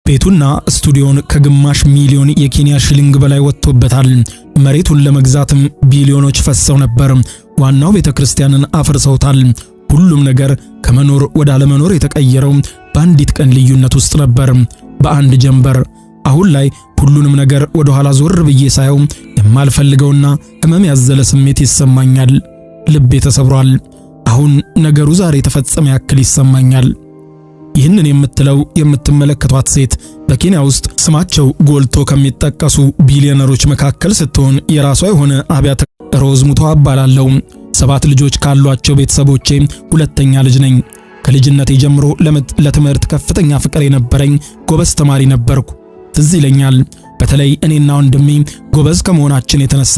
ቤቱና ስቱዲዮን ከግማሽ ሚሊዮን የኬንያ ሽሊንግ በላይ ወጥቶበታል። መሬቱን ለመግዛትም ቢሊዮኖች ፈሰው ነበር። ዋናው ቤተክርስቲያንን አፍርሰውታል። ሁሉም ነገር ከመኖር ወደ አለመኖር የተቀየረው በአንዲት ቀን ልዩነት ውስጥ ነበር፣ በአንድ ጀንበር። አሁን ላይ ሁሉንም ነገር ወደ ኋላ ዞር ብዬ ሳየው የማልፈልገውና ሕመም ያዘለ ስሜት ይሰማኛል። ልቤ ተሰብሯል። አሁን ነገሩ ዛሬ የተፈጸመ ያክል ይሰማኛል። ይህንን የምትመለከቷት ሴት በኬንያ ውስጥ ስማቸው ጎልቶ ከሚጠቀሱ ቢሊዮነሮች መካከል ስትሆን የራሷ የሆነ አብያተ ሮዝ ሙቷ እባላለሁ። 7 ልጆች ካሏቸው ቤተሰቦቼ ሁለተኛ ልጅ ነኝ። ከልጅነቴ ጀምሮ ለትምህርት ከፍተኛ ፍቅር የነበረኝ ጎበዝ ተማሪ ነበርኩ። ትዝ ይለኛል፣ በተለይ እኔና ወንድሜ ጎበዝ ከመሆናችን የተነሳ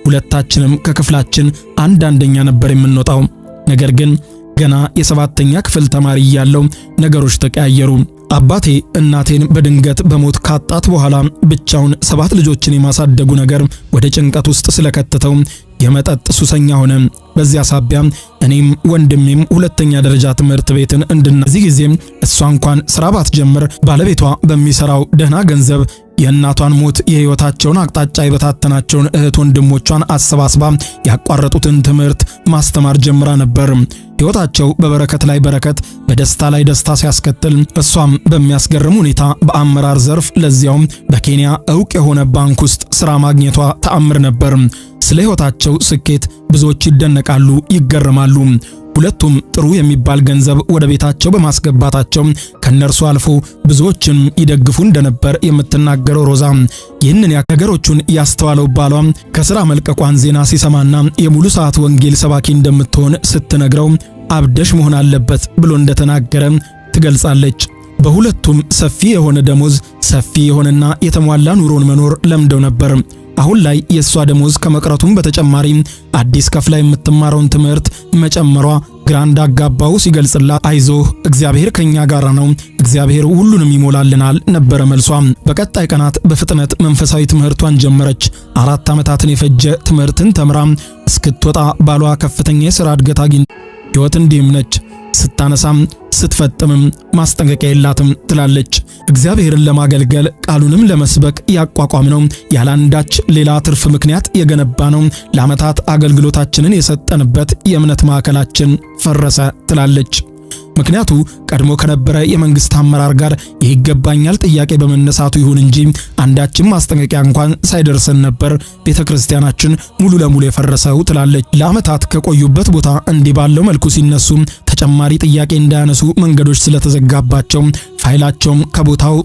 ሁለታችንም ከክፍላችን አንደኛ ነበር የምንወጣው። ነገር ግን ገና የ7ኛ ክፍል ተማሪ እያለሁ ነገሮች ተቀያየሩ። አባቴ እናቴን በድንገት በሞት ካጣት በኋላ ብቻውን 7 ልጆችን የማሳደጉ ነገር ወደ ጭንቀት ውስጥ ስለከተተው የመጠጥ ሱሰኛ ሆነ። በዚያ ሳቢያ እኔም ወንድሜም ሁለተኛ ደረጃ ትምህርት ቤትን እዚህ ጊዜም እሷ እንኳን ስራ ባትጀምር ባለቤቷ በሚሰራው ደህና ገንዘብ የእናቷን ሞት የህይወታቸውን አቅጣጫ የበታተናቸውን እህት ወንድሞቿን አሰባስባ ያቋረጡትን ትምህርት ማስተማር ጀምራ ነበር። ህይወታቸው በበረከት ላይ በረከት፣ በደስታ ላይ ደስታ ሲያስከትል እሷም በሚያስገርም ሁኔታ በአመራር ዘርፍ ለዚያውም በኬንያ ዕውቅ የሆነ ባንክ ውስጥ ስራ ማግኘቷ ተአምር ነበር። ስለ ህይወታቸው ስኬት ብዙዎች ይደነቃሉ፣ ይገረማሉ። ሁለቱም ጥሩ የሚባል ገንዘብ ወደ ቤታቸው በማስገባታቸው ከነርሱ አልፎ ብዙዎችን ይደግፉ እንደነበር የምትናገረው ሮዛ ይህንን ነገሮቹን ያስተዋለው ባሏ ከስራ መልቀቋን ዜና ሲሰማና የሙሉ ሰዓት ወንጌል ሰባኪ እንደምትሆን ስትነግረው አብደሽ መሆን አለበት ብሎ እንደተናገረ ትገልጻለች። በሁለቱም ሰፊ የሆነ ደሞዝ፣ ሰፊ የሆነና የተሟላ ኑሮን መኖር ለምደው ነበር። አሁን ላይ የሷ ደሞዝ ከመቅረቱም በተጨማሪ አዲስ ከፍላ የምትማረውን ትምህርት መጨመሯ ግራ እንዳጋባው ሲገልጽላት አይዞህ እግዚአብሔር ከኛ ጋር ነው፣ እግዚአብሔር ሁሉንም ይሞላልናል ነበረ መልሷ። በቀጣይ ቀናት በፍጥነት መንፈሳዊ ትምህርቷን ጀመረች። 4 ዓመታትን የፈጀ ትምህርትን ተምራ እስክትወጣ ባሏ ከፍተኛ የሥራ እድገት አግኝቶ ሕይወት እንዲህም ነች፣ ስታነሳም ስትፈጥምም ማስጠንቀቂያ የላትም ትላለች። እግዚአብሔርን ለማገልገል ቃሉንም ለመስበክ ያቋቋም ነው ያላንዳች ሌላ ትርፍ ምክንያት የገነባ ነው። ለዓመታት አገልግሎታችንን የሰጠንበት የእምነት ማዕከላችን ፈረሰ ትላለች። ምክንያቱ ቀድሞ ከነበረ የመንግስት አመራር ጋር ይገባኛል ጥያቄ በመነሳቱ ይሁን እንጂ አንዳችም ማስጠንቀቂያ እንኳን ሳይደርሰን ነበር ቤተክርስቲያናችን ሙሉ ለሙሉ የፈረሰው ትላለች። ለዓመታት ከቆዩበት ቦታ እንዲህ ባለው መልኩ ሲነሱ ተጨማሪ ጥያቄ እንዳያነሱ መንገዶች ስለተዘጋባቸው ፋይላቸውም ከቦታው